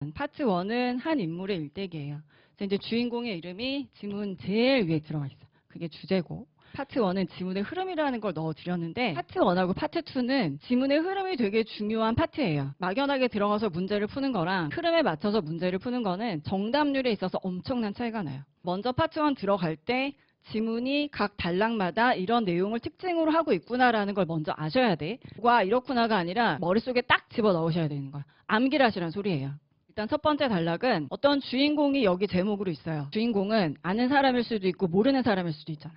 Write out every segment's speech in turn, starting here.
파트 1은 한 인물의 일대기예요. 그래서 이제 주인공의 이름이 지문 제일 위에 들어가 있어요. 그게 주제고. 파트 1은 지문의 흐름이라는 걸 넣어드렸는데 파트 1하고 파트 2는 지문의 흐름이 되게 중요한 파트예요. 막연하게 들어가서 문제를 푸는 거랑 흐름에 맞춰서 문제를 푸는 거는 정답률에 있어서 엄청난 차이가 나요. 먼저 파트 1 들어갈 때 지문이 각 단락마다 이런 내용을 특징으로 하고 있구나라는 걸 먼저 아셔야 돼. 와 이렇구나가 아니라 머릿속에 딱 집어넣으셔야 되는 거야. 암기를 하시란 소리예요. 일단 첫 번째 단락은 어떤 주인공이 여기 제목으로 있어요. 주인공은 아는 사람일 수도 있고 모르는 사람일 수도 있잖아.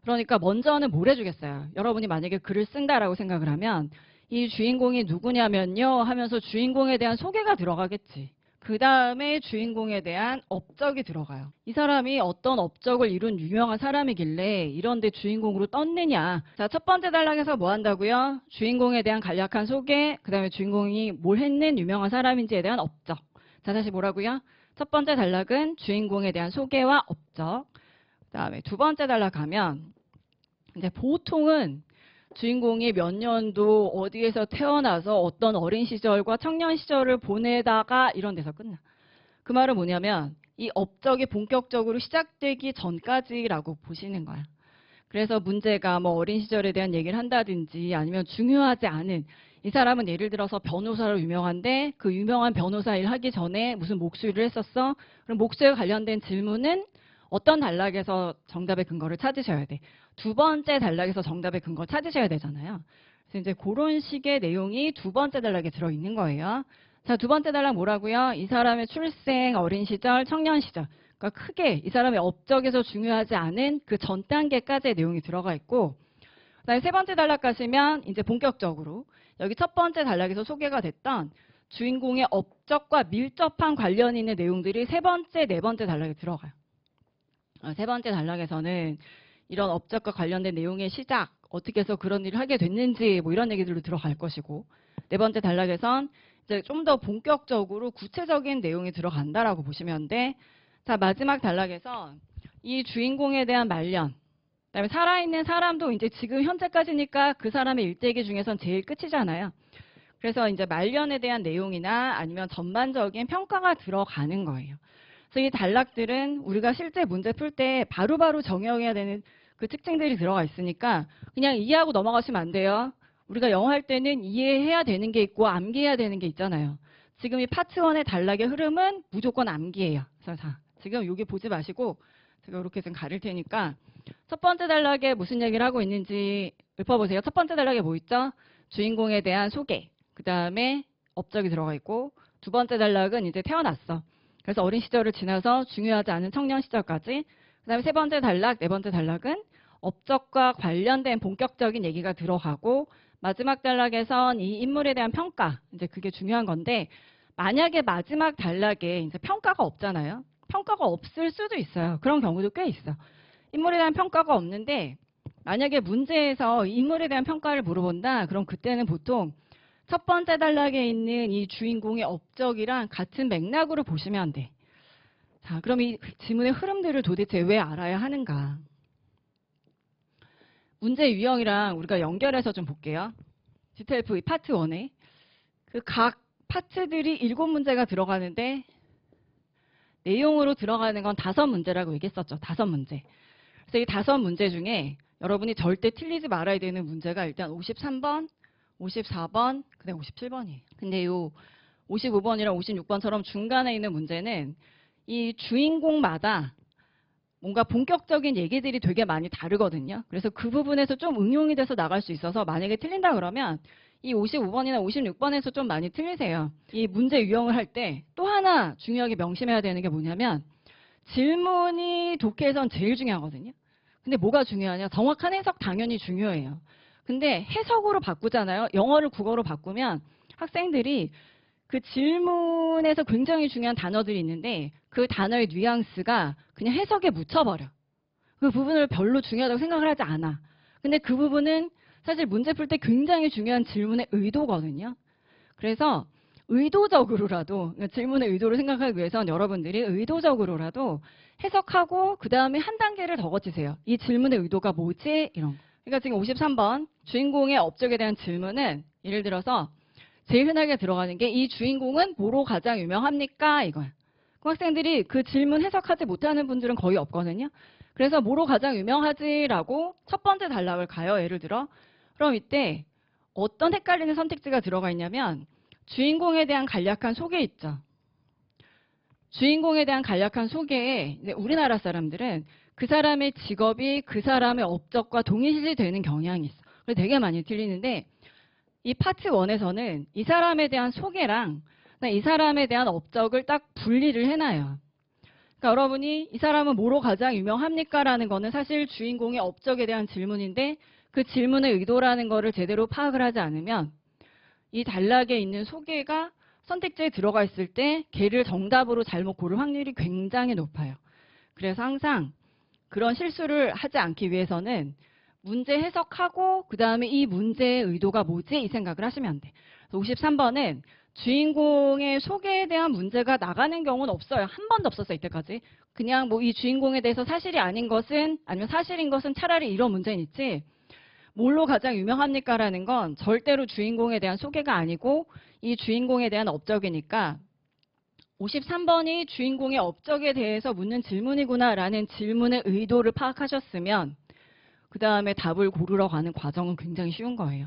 그러니까 먼저는 뭘 해주겠어요. 여러분이 만약에 글을 쓴다라고 생각을 하면 이 주인공이 누구냐면요 하면서 주인공에 대한 소개가 들어가겠지. 그 다음에 주인공에 대한 업적이 들어가요. 이 사람이 어떤 업적을 이룬 유명한 사람이길래 이런데 주인공으로 떴느냐. 자, 첫 번째 단락에서 뭐 한다고요? 주인공에 대한 간략한 소개, 그 다음에 주인공이 뭘 했는 유명한 사람인지에 대한 업적. 자, 다시 뭐라고요? 첫 번째 단락은 주인공에 대한 소개와 업적. 그 다음에 두 번째 단락 가면 이제 보통은 주인공이 몇 년도 어디에서 태어나서 어떤 어린 시절과 청년 시절을 보내다가 이런 데서 끝나. 그 말은 뭐냐면 이 업적이 본격적으로 시작되기 전까지라고 보시는 거야. 그래서 문제가 뭐 어린 시절에 대한 얘기를 한다든지 아니면 중요하지 않은 이 사람은 예를 들어서 변호사로 유명한데 그 유명한 변호사 일 하기 전에 무슨 목수일을 했었어? 그럼 목수에 관련된 질문은 어떤 단락에서 정답의 근거를 찾으셔야 돼. 두 번째 단락에서 정답의 근거를 찾으셔야 되잖아요. 그래서 이제 그런 식의 내용이 두 번째 단락에 들어있는 거예요. 자, 두 번째 단락 뭐라고요? 이 사람의 출생, 어린 시절, 청년 시절. 그러니까 크게 이 사람의 업적에서 중요하지 않은 그 전 단계까지의 내용이 들어가 있고 그다음에 세 번째 단락 가시면 이제 본격적으로 여기 첫 번째 단락에서 소개가 됐던 주인공의 업적과 밀접한 관련이 있는 내용들이 세 번째, 네 번째 단락에 들어가요. 세 번째 단락에서는 이런 업적과 관련된 내용의 시작, 어떻게 해서 그런 일을 하게 됐는지 뭐 이런 얘기들로 들어갈 것이고 네 번째 단락에선 이제 좀 더 본격적으로 구체적인 내용이 들어간다라고 보시면 돼. 자, 마지막 단락에서 이 주인공에 대한 말년, 그다음에 살아있는 사람도 이제 지금 현재까지니까 그 사람의 일대기 중에선 제일 끝이잖아요. 그래서 이제 말년에 대한 내용이나 아니면 전반적인 평가가 들어가는 거예요. 그래서 이 단락들은 우리가 실제 문제 풀 때 바로바로 정의해야 되는 그 특징들이 들어가 있으니까 그냥 이해하고 넘어가시면 안 돼요. 우리가 영어 할 때는 이해해야 되는 게 있고 암기해야 되는 게 있잖아요. 지금 이 파트 1의 단락의 흐름은 무조건 암기예요. 그래서 자, 지금 여기 보지 마시고 제가 이렇게 좀 가릴 테니까 첫 번째 단락에 무슨 얘기를 하고 있는지 읊어보세요. 첫 번째 단락에 뭐 있죠? 주인공에 대한 소개, 그 다음에 업적이 들어가 있고 두 번째 단락은 이제 태어났어. 그래서 어린 시절을 지나서 중요하지 않은 청년 시절까지 그 다음에 세 번째 단락, 네 번째 단락은 업적과 관련된 본격적인 얘기가 들어가고 마지막 단락에선 이 인물에 대한 평가, 이제 그게 중요한 건데 만약에 마지막 단락에 이제 평가가 없잖아요. 평가가 없을 수도 있어요. 그런 경우도 꽤 있어. 인물에 대한 평가가 없는데 만약에 문제에서 인물에 대한 평가를 물어본다. 그럼 그때는 보통 첫 번째 단락에 있는 이 주인공의 업적이랑 같은 맥락으로 보시면 돼. 자, 그럼 이 지문의 흐름들을 도대체 왜 알아야 하는가? 문제 유형이랑 우리가 연결해서 좀 볼게요. GTF 파트 1에 그 각 파트들이 7문제가 들어가는데 내용으로 들어가는 건 5문제라고 얘기했었죠. 5문제. 그래서 이 5문제 중에 여러분이 절대 틀리지 말아야 되는 문제가 일단 53번, 54번, 그다음 57번이에요. 근데 이 55번이랑 56번처럼 중간에 있는 문제는 이 주인공마다 뭔가 본격적인 얘기들이 되게 많이 다르거든요. 그래서 그 부분에서 좀 응용이 돼서 나갈 수 있어서 만약에 틀린다 그러면 이 55번이나 56번에서 좀 많이 틀리세요. 이 문제 유형을 할 때 또 하나 중요하게 명심해야 되는 게 뭐냐면 질문이 독해에선 제일 중요하거든요. 근데 뭐가 중요하냐? 정확한 해석 당연히 중요해요. 근데 해석으로 바꾸잖아요. 영어를 국어로 바꾸면 학생들이 그 질문에서 굉장히 중요한 단어들이 있는데 그 단어의 뉘앙스가 그냥 해석에 묻혀버려. 그 부분을 별로 중요하다고 생각을 하지 않아. 근데 그 부분은 사실 문제 풀 때 굉장히 중요한 질문의 의도거든요. 그래서 의도적으로라도 질문의 의도를 생각하기 위해서는 여러분들이 의도적으로라도 해석하고 그 다음에 한 단계를 더 거치세요. 이 질문의 의도가 뭐지? 이런 거. 그러니까 지금 53번 주인공의 업적에 대한 질문은 예를 들어서 제일 흔하게 들어가는 게 이 주인공은 뭐로 가장 유명합니까? 이거야. 그 학생들이 그 질문 해석하지 못하는 분들은 거의 없거든요. 그래서 뭐로 가장 유명하지라고 첫 번째 단락을 가요. 예를 들어. 그럼 이때 어떤 헷갈리는 선택지가 들어가 있냐면 주인공에 대한 간략한 소개 있죠. 주인공에 대한 간략한 소개에 우리나라 사람들은 그 사람의 직업이 그 사람의 업적과 동일시되는 경향이 있어. 그래서 되게 많이 틀리는데 이 파트 1에서는 이 사람에 대한 소개랑 이 사람에 대한 업적을 딱 분리를 해놔요. 그러니까 여러분이 이 사람은 뭐로 가장 유명합니까? 라는 거는 사실 주인공의 업적에 대한 질문인데 그 질문의 의도라는 거를 제대로 파악을 하지 않으면 이 단락에 있는 소개가 선택지에 들어가 있을 때 걔를 정답으로 잘못 고를 확률이 굉장히 높아요. 그래서 항상 그런 실수를 하지 않기 위해서는 문제 해석하고 그 다음에 이 문제의 의도가 뭐지? 이 생각을 하시면 안 돼. 53번은 주인공의 소개에 대한 문제가 나가는 경우는 없어요. 한 번도 없었어요, 이때까지. 그냥 뭐 이 주인공에 대해서 사실이 아닌 것은 아니면 사실인 것은 차라리 이런 문제는 있지. 뭘로 가장 유명합니까? 라는 건 절대로 주인공에 대한 소개가 아니고 이 주인공에 대한 업적이니까 53번이 주인공의 업적에 대해서 묻는 질문이구나 라는 질문의 의도를 파악하셨으면 그 다음에 답을 고르러 가는 과정은 굉장히 쉬운 거예요.